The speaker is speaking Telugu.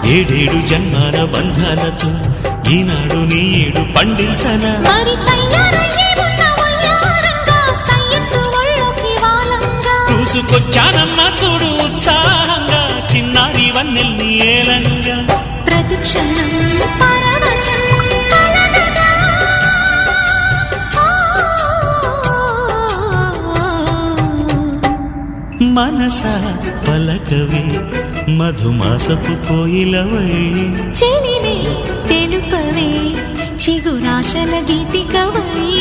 ఏడేడు జన్మాల బంధాలతో ఈనాడు నీ ఏడు పండించనా చూసుకొచ్చానమ్మా చూడు ఉత్సాహంగా చిన్నారి వన్నెల్ని ఏలంగా ప్రతిక్షణం పరవశం మనసా పలకవే మధుమాసపు కోయిలవై చెలివే తెలుపవే చిగురాశల గీతికవై